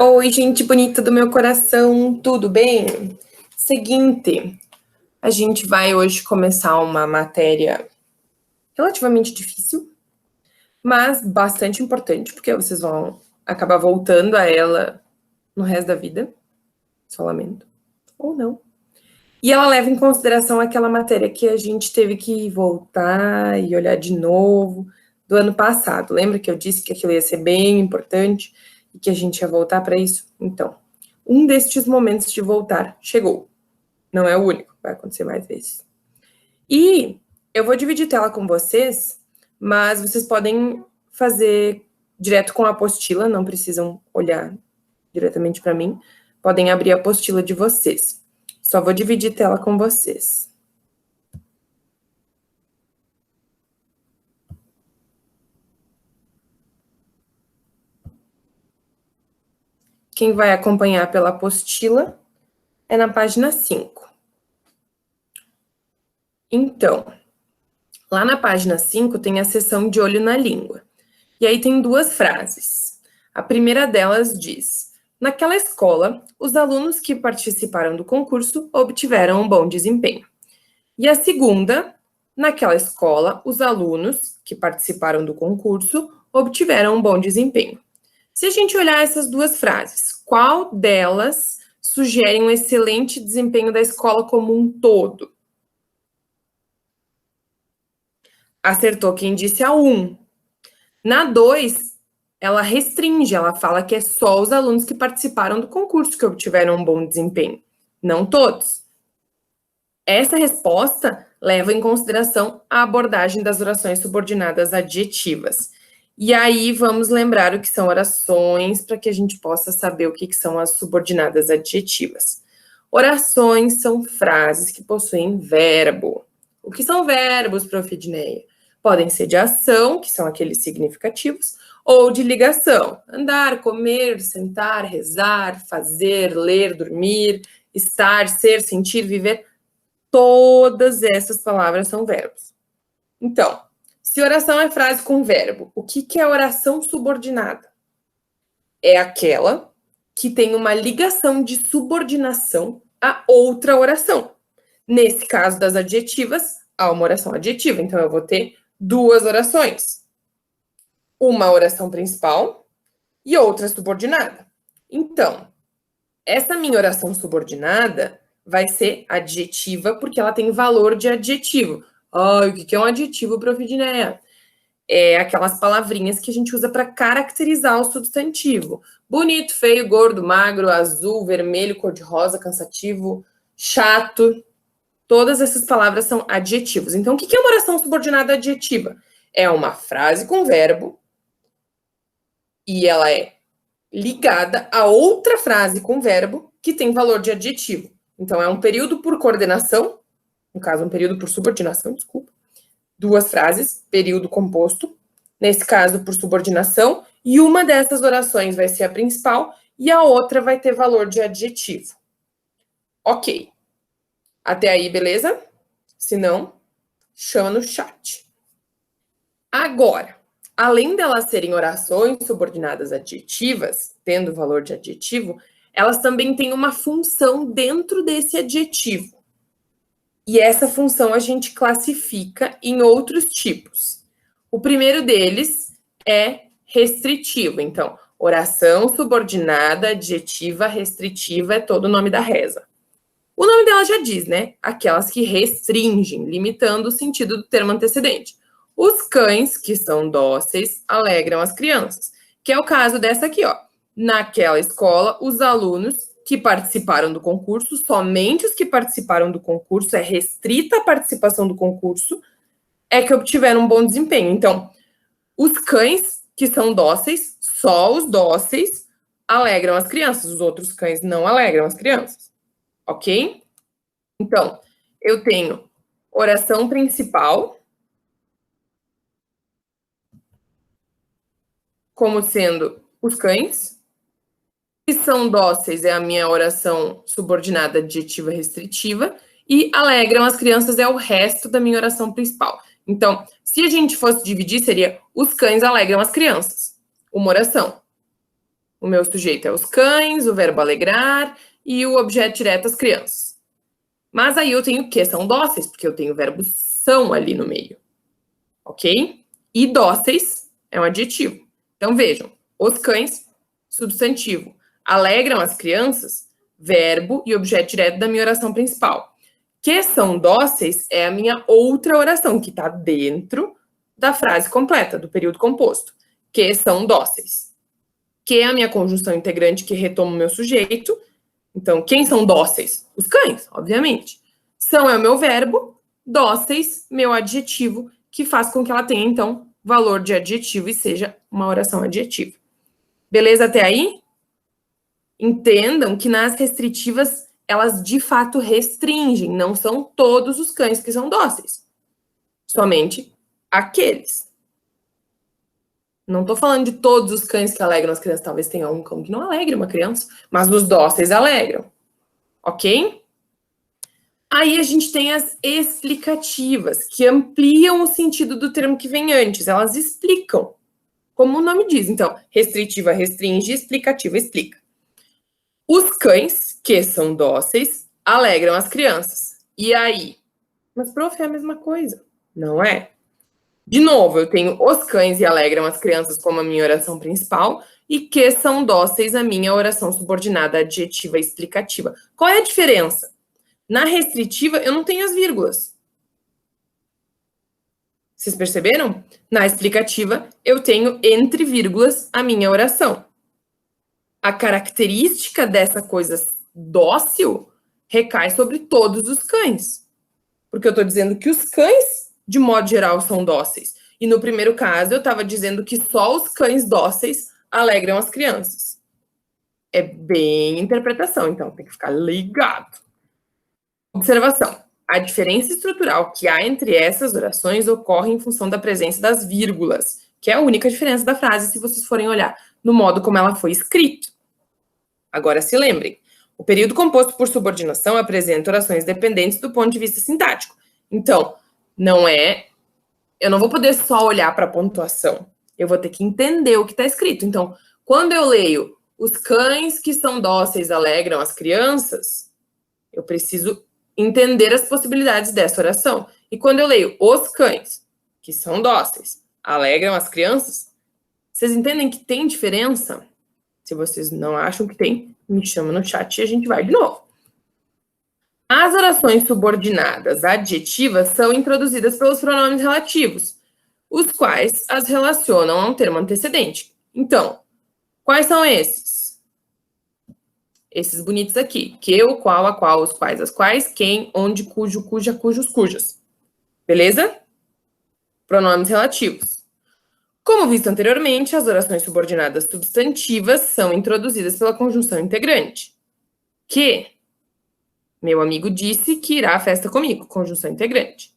Oi, gente bonita do meu coração, tudo bem? Seguinte, a gente vai hoje começar uma matéria relativamente difícil, mas bastante importante, porque vocês vão acabar voltando a ela no resto da vida, só lamento, ou não. E ela leva em consideração aquela matéria que a gente teve que voltar e olhar de novo do ano passado. Lembra que eu disse que aquilo ia ser bem importante e que a gente ia voltar para isso? Então, um destes momentos de voltar chegou. Não é o único, vai acontecer mais vezes. E eu vou dividir tela com vocês, mas vocês podem fazer direto com a apostila, não precisam olhar diretamente para mim. Podem abrir a apostila de vocês. Só vou dividir tela com vocês. Quem vai acompanhar pela apostila é na página 5. Então, lá na página 5 tem a seção de olho na língua. E aí tem duas frases. A primeira delas diz: naquela escola, os alunos que participaram do concurso obtiveram um bom desempenho. E a segunda: naquela escola, os alunos que participaram do concurso obtiveram um bom desempenho. Se a gente olhar essas duas frases, qual delas sugere um excelente desempenho da escola como um todo? Acertou quem disse a 1. Na 2, ela restringe, ela fala que é só os alunos que participaram do concurso que obtiveram um bom desempenho, não todos. Essa resposta leva em consideração a abordagem das orações subordinadas adjetivas. E aí vamos lembrar o que são orações para que a gente possa saber o que são as subordinadas adjetivas. Orações são frases que possuem verbo. O que são verbos, Prof. Edneia? Podem ser de ação, que são aqueles significativos, ou de ligação. Andar, comer, sentar, rezar, fazer, ler, dormir, estar, ser, sentir, viver. Todas essas palavras são verbos. Então, se oração é frase com verbo, o que é oração subordinada? É aquela que tem uma ligação de subordinação a outra oração. Nesse caso das adjetivas, há uma oração adjetiva. Então, eu vou ter duas orações. Uma oração principal e outra subordinada. Então, essa minha oração subordinada vai ser adjetiva porque ela tem valor de adjetivo. O que é um adjetivo, Prof. Edneia? É aquelas palavrinhas que a gente usa para caracterizar o substantivo. Bonito, feio, gordo, magro, azul, vermelho, cor-de-rosa, cansativo, chato. Todas essas palavras são adjetivos. Então, o que é uma oração subordinada adjetiva? É uma frase com verbo e ela é ligada a outra frase com verbo que tem valor de adjetivo. Então, é um período por coordenação, no caso, um período por subordinação, desculpa. Duas frases, período composto, nesse caso, por subordinação, e uma dessas orações vai ser a principal e a outra vai ter valor de adjetivo. Ok. Até aí, beleza? Se não, chama no chat. Agora, além delas serem orações subordinadas adjetivas, tendo valor de adjetivo, elas também têm uma função dentro desse adjetivo. E essa função a gente classifica em outros tipos. O primeiro deles é restritivo. Então, oração subordinada, adjetiva, restritiva é todo o nome da reza. O nome dela já diz, né? Aquelas que restringem, limitando o sentido do termo antecedente. Os cães, que são dóceis, alegram as crianças. Que é o caso dessa aqui, ó. Naquela escola, os alunos que participaram do concurso, somente os que participaram do concurso, é restrita a participação do concurso, é que obtiveram um bom desempenho. Então, os cães, que são dóceis, só os dóceis alegram as crianças, os outros cães não alegram as crianças. Ok? Então, eu tenho oração principal, como sendo os cães, que são dóceis é a minha oração subordinada adjetiva restritiva, e alegram as crianças é o resto da minha oração principal. Então, se a gente fosse dividir, seria os cães alegram as crianças. Uma oração. O meu sujeito é os cães, o verbo alegrar e o objeto direto as crianças. Mas aí eu tenho que são dóceis, porque eu tenho o verbo são ali no meio. Ok? E dóceis é um adjetivo. Então vejam, os cães, substantivo. Alegram as crianças, verbo e objeto direto da minha oração principal. Que são dóceis é a minha outra oração, que está dentro da frase completa, do período composto. Que são dóceis. Que é a minha conjunção integrante que retoma o meu sujeito. Então, quem são dóceis? Os cães, obviamente. São é o meu verbo, dóceis, meu adjetivo, que faz com que ela tenha, então, valor de adjetivo e seja uma oração adjetiva. Beleza até aí? Entendam que nas restritivas, elas de fato restringem, não são todos os cães que são dóceis. Somente aqueles. Não estou falando de todos os cães que alegram as crianças. Talvez tenha um cão que não alegre uma criança, mas os dóceis alegram. Ok? Aí a gente tem as explicativas, que ampliam o sentido do termo que vem antes. Elas explicam, como o nome diz. Então, restritiva restringe, explicativa explica. Os cães, que são dóceis, alegram as crianças. E aí? Mas, prof, é a mesma coisa, não é? De novo, eu tenho os cães e alegram as crianças como a minha oração principal e que são dóceis a minha oração subordinada adjetiva explicativa. Qual é a diferença? Na restritiva, eu não tenho as vírgulas. Vocês perceberam? Na explicativa, eu tenho entre vírgulas a minha oração. A característica dessa coisa dócil recai sobre todos os cães. Porque eu estou dizendo que os cães, de modo geral, são dóceis. E no primeiro caso, eu estava dizendo que só os cães dóceis alegram as crianças. É bem interpretação, então tem que ficar ligado. Observação. A diferença estrutural que há entre essas orações ocorre em função da presença das vírgulas, que é a única diferença da frase se vocês forem olhar no modo como ela foi escrita. Agora se lembrem, o período composto por subordinação apresenta orações dependentes do ponto de vista sintático. Então, eu não vou poder só olhar para a pontuação, eu vou ter que entender o que está escrito. Então, quando eu leio os cães que são dóceis alegram as crianças, eu preciso entender as possibilidades dessa oração. E quando eu leio os cães, que são dóceis, alegram as crianças, vocês entendem que tem diferença? Se vocês não acham que tem, me chama no chat e a gente vai de novo. As orações subordinadas adjetivas são introduzidas pelos pronomes relativos, os quais as relacionam a um termo antecedente. Então, quais são esses? Esses bonitos aqui. Que, o, qual, a qual, os quais, as quais, quem, onde, cujo, cuja, cujos, cujas. Beleza? Pronomes relativos. Como visto anteriormente, as orações subordinadas substantivas são introduzidas pela conjunção integrante. Que, meu amigo disse que irá à festa comigo, conjunção integrante.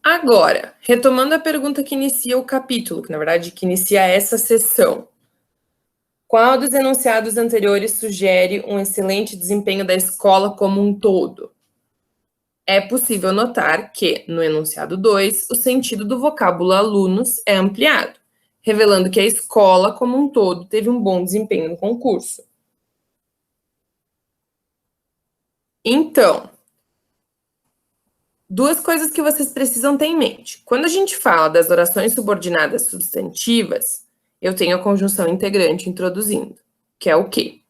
Agora, retomando a pergunta que inicia o capítulo, que na verdade que inicia essa sessão. Qual dos enunciados anteriores sugere um excelente desempenho da escola como um todo? É possível notar que, no enunciado 2, o sentido do vocábulo alunos é ampliado, revelando que a escola como um todo teve um bom desempenho no concurso. Então, duas coisas que vocês precisam ter em mente. Quando a gente fala das orações subordinadas substantivas, eu tenho a conjunção integrante introduzindo, que é o quê?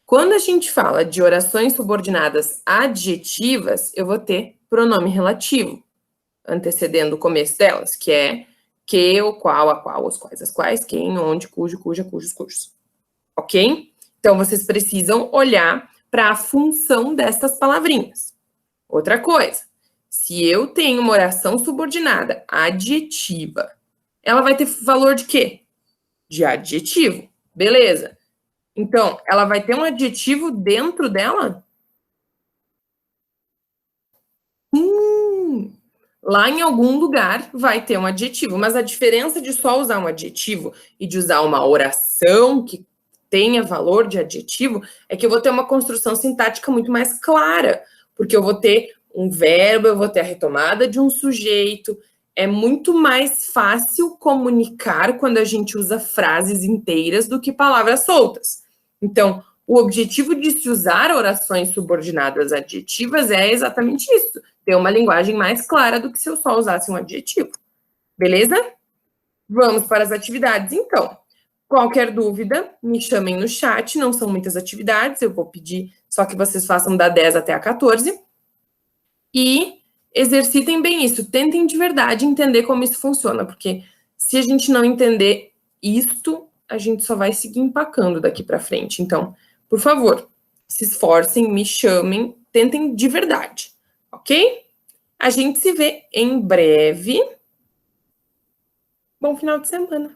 Quando a gente fala de orações subordinadas adjetivas, eu vou ter pronome relativo, antecedendo o começo delas, que é que, o, qual, a qual, os quais, as quais, quem, onde, cujo, cuja, cujos, cujos. Ok? Então, vocês precisam olhar para a função dessas palavrinhas. Outra coisa, se eu tenho uma oração subordinada adjetiva, ela vai ter valor de quê? De adjetivo. Beleza. Então, ela vai ter um adjetivo dentro dela? Lá em algum lugar vai ter um adjetivo, mas a diferença de só usar um adjetivo e de usar uma oração que tenha valor de adjetivo é que eu vou ter uma construção sintática muito mais clara, porque eu vou ter um verbo, eu vou ter a retomada de um sujeito, É muito mais fácil comunicar quando a gente usa frases inteiras do que palavras soltas. Então, o objetivo de se usar orações subordinadas adjetivas é exatamente isso, ter uma linguagem mais clara do que se eu só usasse um adjetivo. Beleza? Vamos para as atividades, então. Qualquer dúvida, me chamem no chat, não são muitas atividades, eu vou pedir só que vocês façam da 10 até a 14. E exercitem bem isso, tentem de verdade entender como isso funciona, porque se a gente não entender isto, a gente só vai seguir empacando daqui para frente. Então, por favor, se esforcem, me chamem, tentem de verdade, ok? A gente se vê em breve. Bom final de semana.